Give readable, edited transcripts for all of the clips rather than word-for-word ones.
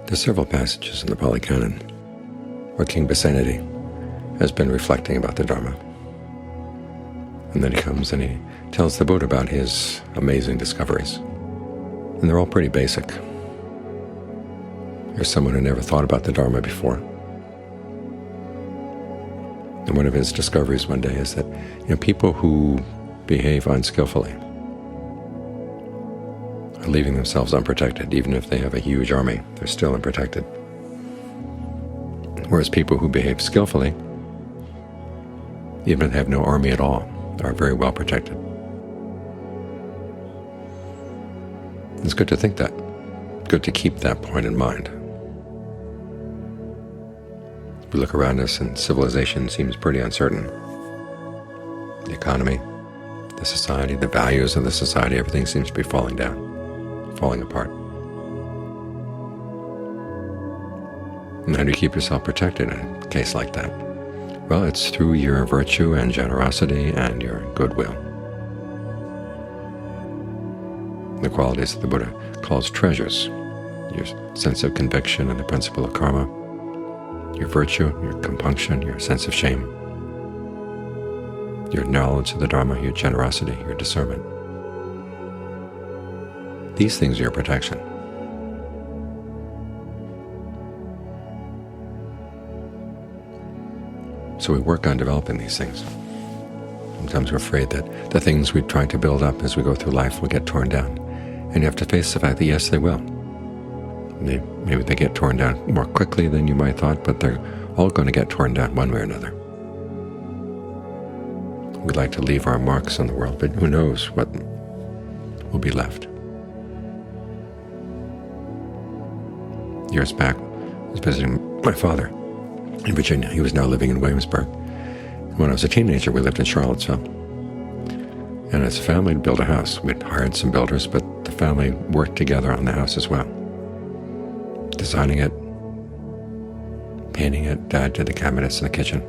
There's several passages in the Pali canon where King Vicinity has been reflecting about the Dharma. And then he comes and he tells the Buddha about his amazing discoveries. And they're all pretty basic. Here's someone who never thought about the Dharma before. And one of his discoveries one day is that people who behave unskillfully are leaving themselves unprotected. Even if they have a huge army, they're still unprotected. Whereas people who behave skillfully, even if they have no army at all, are very well protected. It's good to think that. Good to keep that point in mind. We look around us and civilization seems pretty uncertain. The economy, the society, the values of the society, everything seems to be falling down, falling apart. And how do you keep yourself protected in a case like that? Well, it's through your virtue and generosity and your goodwill. The qualities that the Buddha calls treasures: your sense of conviction and the principle of karma, your virtue, your compunction, your sense of shame, your knowledge of the Dharma, your generosity, your discernment. These things are your protection. So we work on developing these things. Sometimes we're afraid that the things we try to build up as we go through life will get torn down. And you have to face the fact that yes, they will. Maybe they get torn down more quickly than you might have thought, but they're all going to get torn down one way or another. We'd like to leave our marks on the world, but who knows what will be left. Years back, I was visiting my father in Virginia. He was now living in Williamsburg. When I was a teenager, we lived in Charlottesville. And as a family, we built a house. We'd hired some builders, but the family worked together on the house as well. Designing it, painting it. Dad did the cabinets in the kitchen.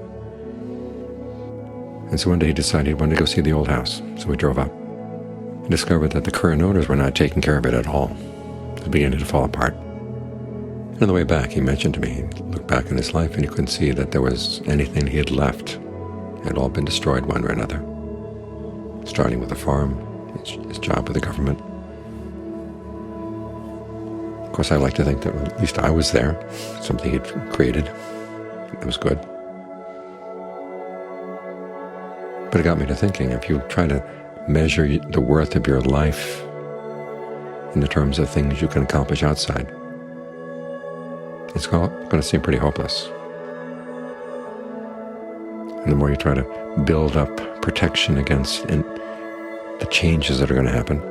And so one day he decided he wanted to go see the old house. So we drove up and discovered that the current owners were not taking care of it at all. It was beginning to fall apart. And on the way back, he mentioned to me, he looked back in his life and he couldn't see that there was anything he had left. It had all been destroyed one way or another. Starting with the farm, his job with the government. Of course, I like to think that at least I was there, something he'd created. It was good. But it got me to thinking, if you try to measure the worth of your life in the terms of things you can accomplish outside, it's going to seem pretty hopeless. And the more you try to build up protection against the changes that are going to happen,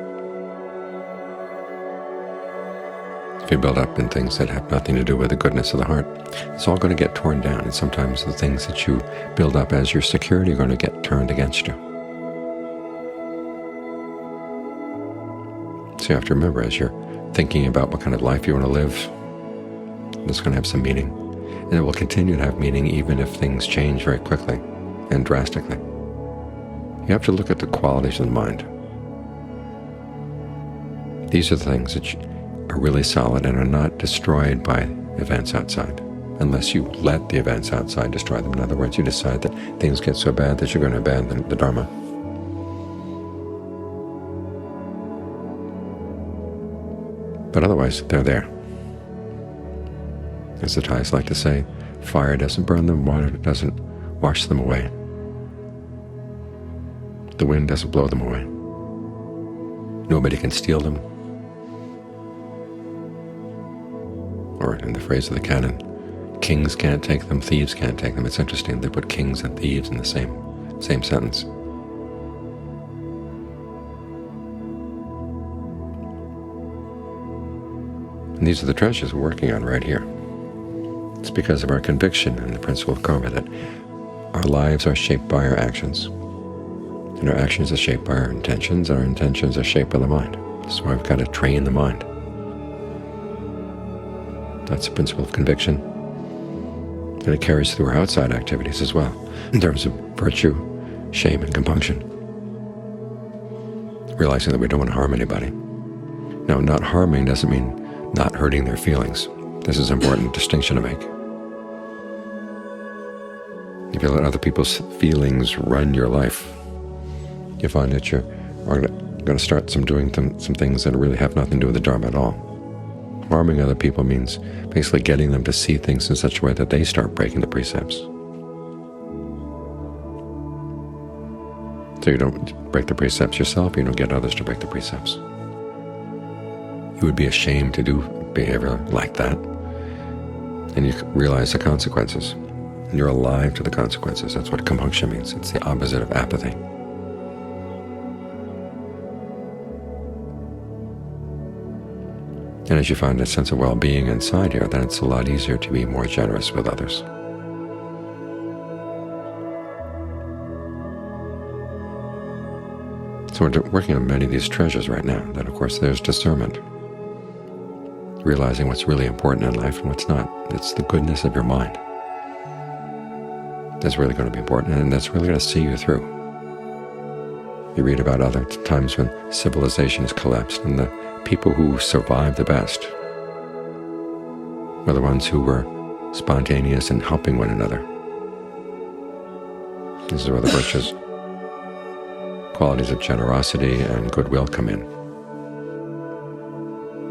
if you build up in things that have nothing to do with the goodness of the heart, it's all going to get torn down. And sometimes the things that you build up as your security are going to get turned against you. So you have to remember, as you're thinking about what kind of life you want to live, it's going to have some meaning. And it will continue to have meaning even if things change very quickly and drastically. You have to look at the qualities of the mind. These are the things that are really solid and are not destroyed by events outside, unless you let the events outside destroy them. In other words, you decide that things get so bad that you're going to abandon the Dharma. But otherwise, they're there. As the Thais like to say, fire doesn't burn them, water doesn't wash them away. The wind doesn't blow them away. Nobody can steal them. Or in the phrase of the canon, kings can't take them, thieves can't take them. It's interesting, they put kings and thieves in the same sentence. And these are the treasures we're working on right here. It's because of our conviction and the principle of karma that our lives are shaped by our actions. And our actions are shaped by our intentions, and our intentions are shaped by the mind. That's why we've got to train the mind. That's the principle of conviction. And it carries through our outside activities as well, in terms of virtue, shame, and compunction. Realizing that we don't want to harm anybody. Now, not harming doesn't mean not hurting their feelings. This is an important distinction to make. If you let other people's feelings run your life, you find that you're going to start doing some things that really have nothing to do with the dharma at all. Harming other people means basically getting them to see things in such a way that they start breaking the precepts. So you don't break the precepts yourself, you don't get others to break the precepts. You would be ashamed to do behavior like that, and you realize the consequences. And you're alive to the consequences. That's what compunction means. It's the opposite of apathy. And as you find a sense of well-being inside here, then it's a lot easier to be more generous with others. So we're working on many of these treasures right now. Then, of course, there's discernment, realizing what's really important in life and what's not. It's the goodness of your mind that's really going to be important, and that's really going to see you through. You read about other times when civilization has collapsed, and the people who survived the best were the ones who were spontaneous in helping one another. This is where the virtues, qualities of generosity and goodwill come in.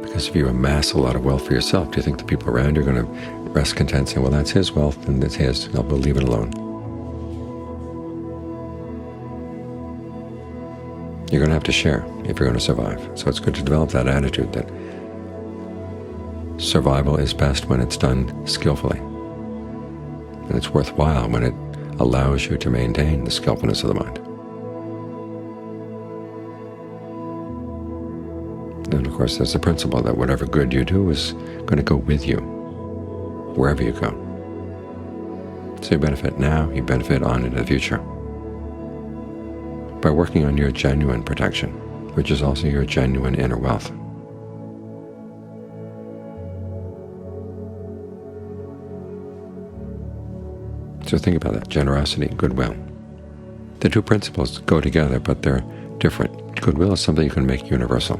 Because if you amass a lot of wealth for yourself, do you think the people around you are going to rest content saying, well, that's his wealth and it's his, we'll leave it alone? You're going to have to share if you're going to survive. So it's good to develop that attitude that survival is best when it's done skillfully. And it's worthwhile when it allows you to maintain the skillfulness of the mind. And of course, there's the principle that whatever good you do is going to go with you wherever you go. So you benefit now, you benefit on into the future by working on your genuine protection, which is also your genuine inner wealth. So think about that, generosity and goodwill. The two principles go together, but they're different. Goodwill is something you can make universal.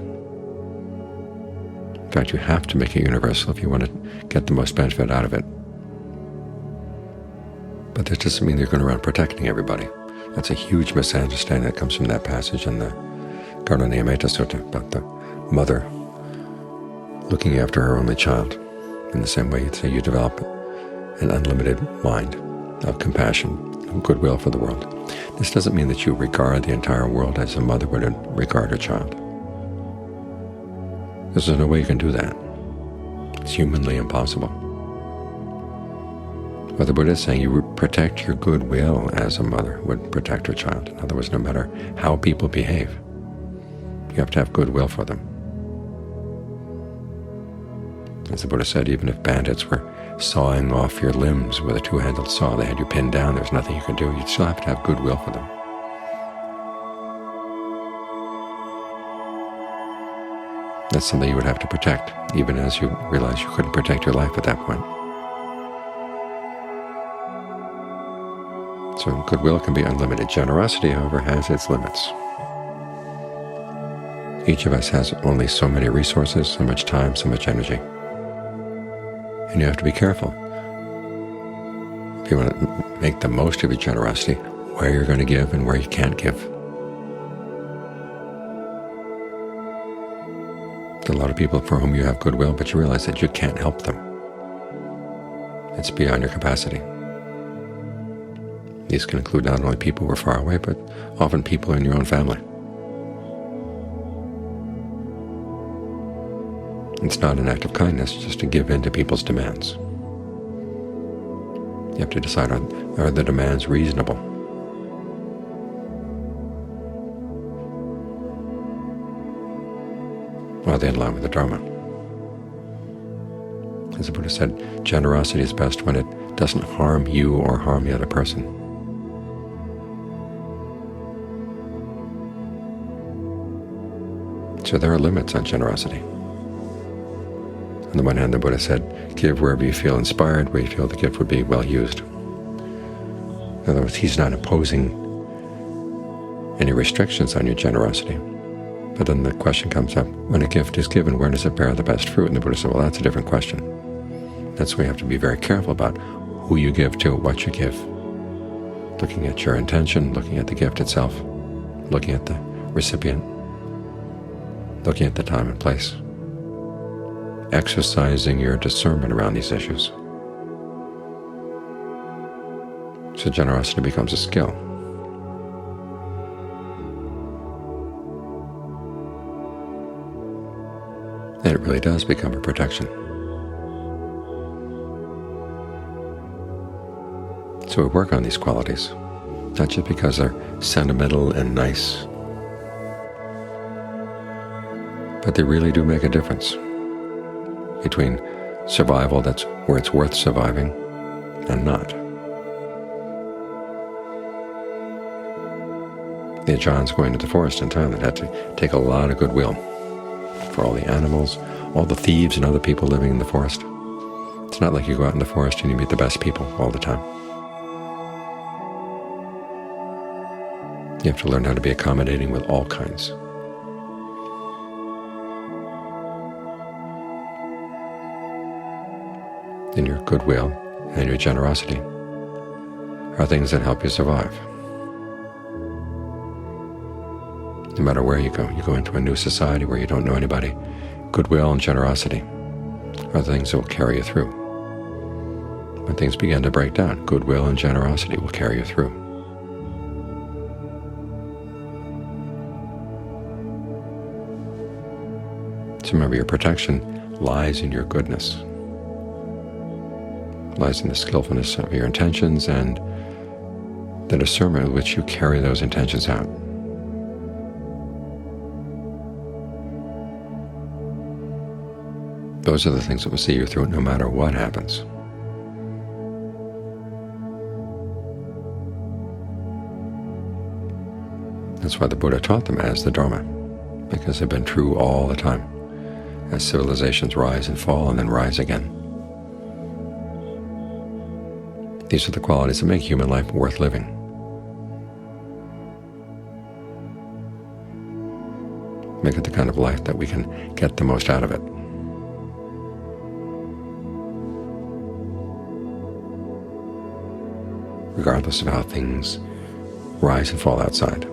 In fact, you have to make it universal if you want to get the most benefit out of it. But that doesn't mean you're going around protecting everybody. That's a huge misunderstanding that comes from that passage in the Karunaniyametta Sutta about the mother looking after her only child. In the same way, you'd say you develop an unlimited mind of compassion and goodwill for the world. This doesn't mean that you regard the entire world as a mother would regard her child. There's no way you can do that. It's humanly impossible. What the Buddha is saying, you protect your goodwill as a mother would protect her child. In other words, no matter how people behave, you have to have goodwill for them. As the Buddha said, even if bandits were sawing off your limbs with a two-handled saw, they had you pinned down, there's nothing you can do. You'd still have to have goodwill for them. That's something you would have to protect, even as you realize you couldn't protect your life at that point. So goodwill can be unlimited. Generosity, however, has its limits. Each of us has only so many resources, so much time, so much energy. And you have to be careful. If you want to make the most of your generosity, where you're going to give and where you can't give. There's a lot of people for whom you have goodwill, but you realize that you can't help them. It's beyond your capacity. These can include not only people who are far away, but often people in your own family. It's not an act of kindness just to give in to people's demands. You have to decide, are the demands reasonable? Are they in line with the dharma? As the Buddha said, generosity is best when it doesn't harm you or harm the other person. So there are limits on generosity. On the one hand, the Buddha said, give wherever you feel inspired, where you feel the gift would be well used. In other words, he's not imposing any restrictions on your generosity. But then the question comes up, when a gift is given, where does it bear the best fruit? And the Buddha said, well, that's a different question. That's why you have to be very careful about who you give to, what you give, looking at your intention, looking at the gift itself, looking at the recipient, looking at the time and place, exercising your discernment around these issues. So generosity becomes a skill. And it really does become a protection. So we work on these qualities, not just because they're sentimental and nice, but they really do make a difference between survival that's where it's worth surviving and not. The Ajahns going to the forest in Thailand had to take a lot of goodwill for all the animals, all the thieves and other people living in the forest. It's not like you go out in the forest and you meet the best people all the time. You have to learn how to be accommodating with all kinds. And your goodwill and your generosity are things that help you survive. No matter where you go into a new society where you don't know anybody, goodwill and generosity are the things that will carry you through. When things begin to break down, goodwill and generosity will carry you through. So remember, your protection lies in your goodness, lies in the skillfulness of your intentions and the discernment with which you carry those intentions out. Those are the things that will see you through no matter what happens. That's why the Buddha taught them as the dharma, because they've been true all the time, as civilizations rise and fall and then rise again. These are the qualities that make human life worth living. Make it the kind of life that we can get the most out of it. Regardless of how things rise and fall outside.